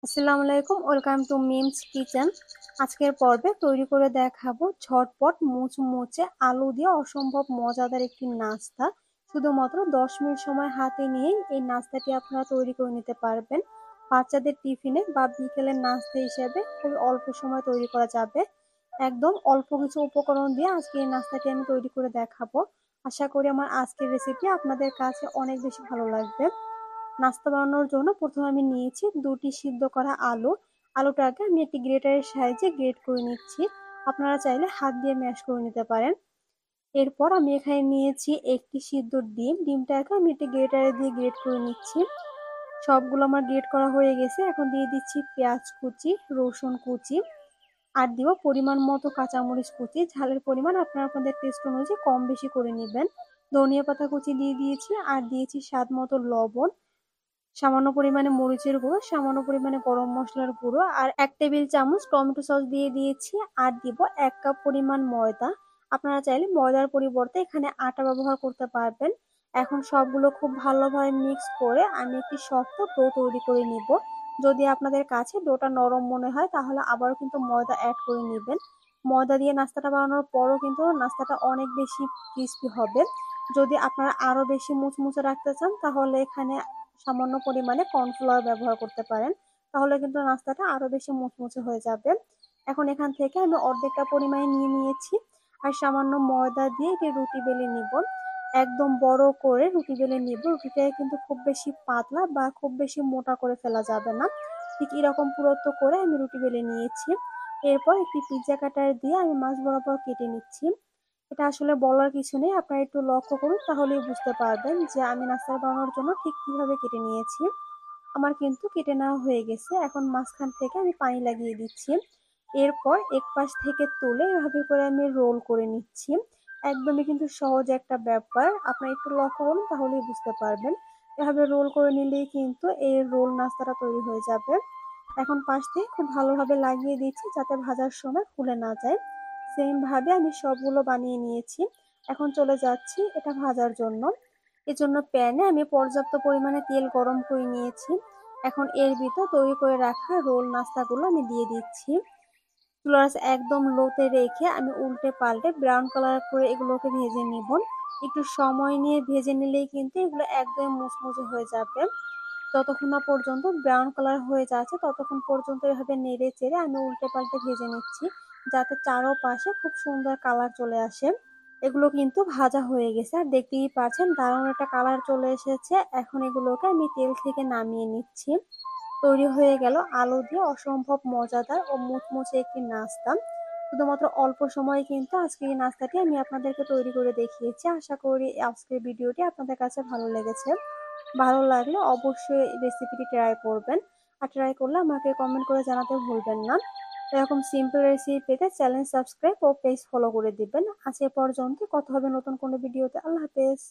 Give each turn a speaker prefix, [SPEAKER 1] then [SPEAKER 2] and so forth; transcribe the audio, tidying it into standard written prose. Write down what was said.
[SPEAKER 1] আসসালামু আলাইকুম, welcome to memes kitchen. আজকের পর্বে তৈরি করে দেখাবো ঝটপট মুচমুচে আলু দিয়ে অসম্ভব মজাদার একটি নাস্তা। শুধুমাত্র 10 মিনিট সময় হাতে নিয়েই এই নাস্তাটি আপনারা তৈরি করে নিতে পারবেন। বাচ্চাদের টিফিনে বা বিকেলের নাস্তা হিসেবে খুব অল্প সময় তৈরি করা যাবে। একদম অল্প কিছু উপকরণ দিয়ে আজকে এই নাস্তাটি আমি তৈরি করে দেখাবো। আশা করি আমার আজকের রেসিপি আপনাদের কাছে অনেক বেশি ভালো লাগবে। নাস্তা বানানোর জন্য প্রথমে আমি নিয়েছি 2টি সিদ্ধ করা আলু। আলুটাকে আমি একটি গ্রেটারের সাহায্যে গ্রেট করে নিচ্ছি। আপনারা চাইলে হাত দিয়ে ম্যাশ করে নিতে পারেন। এরপর আমি এখানে নিয়েছি একটি সিদ্ধ ডিম। ডিমটাকে আমি একটি গ্রেটারে দিয়ে গ্রেট করে নিচ্ছি। সবগুলো আমার গ্রেট করা হয়ে গেছে। এখন দিয়ে দিচ্ছি পেঁয়াজ কুচি, রসুন কুচি, আর দিব পরিমাণ মতো কাঁচামরিচ কুচি। ঝালের পরিমাণ আপনারা আপনাদের টেস্ট অনুযায়ী কম বেশি করে নেবেন। ধনিয়া পাতা কুচি দিয়ে দিয়েছি, আর দিয়েছি স্বাদ মতো লবণ, সামান্য পরিমাণে মরিচের গুঁড়ো, সামান্য পরিমাণে গরম মশলার গুঁড়ো, আর 1 টেবিল চামচ টমেটো সস দিয়ে দিয়েছি। আর দিব 1 কাপ পরিমাণ ময়দা। আপনারা চাইলে ময়দার পরিবর্তে এখানে আটা ব্যবহার করতে পারবেন। এখন সবগুলো খুব ভালোভাবে মিক্স করে আমি একটি শক্ত ডো তৈরি করে নিব। যদি আপনাদের কাছে ডোটা নরম মনে হয় তাহলে আবারও কিন্তু ময়দা অ্যাড করে নেবেন। ময়দা দিয়ে নাস্তাটা বানানোর পরও কিন্তু নাস্তাটা অনেক বেশি ক্রিস্পি হবে। যদি আপনারা আরো বেশি মুচমুচে রাখতে চান তাহলে এখানে সামান্য পরিমাণে কর্নফ্লাওয়ার ব্যবহার করতে পারেন। তাহলে কিন্তু নাস্তাটা আরো বেশি মুচমুচে হয়ে যাবে। এখন এখান থেকে আমি অর্ধেকটা পরিমাণে নিয়ে নিয়েছি, আর সামান্য ময়দা দিয়ে এটি রুটি বেলে নিব। একদম বড় করে রুটি বেলে নিব। রুটিটাকে কিন্তু খুব বেশি পাতলা বা খুব বেশি মোটা করে ফেলা যাবে না। ঠিক এরকম পুরুত্ব করে আমি রুটি বেলে নিয়েছি। এরপর একটি পিৎজা কাটার দিয়ে আমি মাঝ বরাবর কেটে নিচ্ছি। এটা আসলে বলার কিছু নেই, আপনারা একটু লক্ষ্য করুন তাহলেই বুঝতে পারবেন যে আমি নাস্তা বানানোর জন্য ঠিক কিভাবে কেটে নিয়েছি। আমার কিন্তু কেটে নেওয়া হয়ে গেছে। এখন মাঝখান থেকে আমি পানি লাগিয়ে দিচ্ছি। এরপর এক পাশ থেকে তুলে এভাবে করে আমি রোল করে নিচ্ছি। একদমই কিন্তু সহজ একটা ব্যাপার, আপনারা একটু লক্ষ্য করুন তাহলেই বুঝতে পারবেন। এভাবে রোল করে নিলেই কিন্তু এই রোল নাস্তাটা তৈরি হয়ে যাবে। এখন পাশ থেকে খুব ভালোভাবে লাগিয়ে দিচ্ছি যাতে ভাজার সময় খুলে না যায়। সেম ভাবে আমি সবগুলো বানিয়ে নিয়েছি। এখন চলে যাচ্ছি এটা ভাজার জন্য। এজন্য প্যানে আমি পর্যাপ্ত পরিমাণে তেল গরম করে নিয়েছি। এখন এর ভিতর তৈরি করে রাখা রোল নাস্তাগুলো আমি দিয়ে দিচ্ছি। চুলার আঁচ একদম লোতে রেখে আমি উল্টে পাল্টে ব্রাউন কালার করে এগুলোকে ভেজে নিব। একটু সময় নিয়ে ভেজে নিলেই কিন্তু এগুলো একদম মুচমুচে হয়ে যাবে। যতক্ষণ না পর্যন্ত ব্রাউন কালার হয়ে যাচ্ছে ততক্ষণ পর্যন্ত এভাবে নেড়ে চেড়ে আমি উল্টে পাল্টে ভেজে নিচ্ছি, যাতে চারোপাশে খুব সুন্দর কালার চলে আসে। এগুলো কিন্তু ভাজা হয়ে গেছে, আর দেখতেই পাচ্ছেন দারুণ একটা কালার চলে এসেছে। এখন এগুলোকে আমি তেল থেকে নামিয়ে নিচ্ছি। তৈরি হয়ে গেল আলু দিয়ে অসম্ভব মজাদার ও মুচমুচে একটি নাস্তা। শুধুমাত্র অল্প সময়ে কিন্তু আজকে এই নাস্তাটি আমি আপনাদেরকে তৈরি করে দেখিয়েছি। আশা করি আজকের ভিডিওটি আপনাদের কাছে ভালো লেগেছে। ভালো লাগলে অবশ্যই রেসিপিটি ট্রাই করবেন, আর ট্রাই করলে আমাকে কমেন্ট করে জানাতে ভুলবেন না। এরকম সিম্পল রেসিপি পেতে চ্যানেল সাবস্ক্রাইব ও পেজ ফলো করে দিবেন। আজ এ পর্যন্ত, কথা হবে নতুন কোনো ভিডিওতে। আল্লাহ হাফেজ।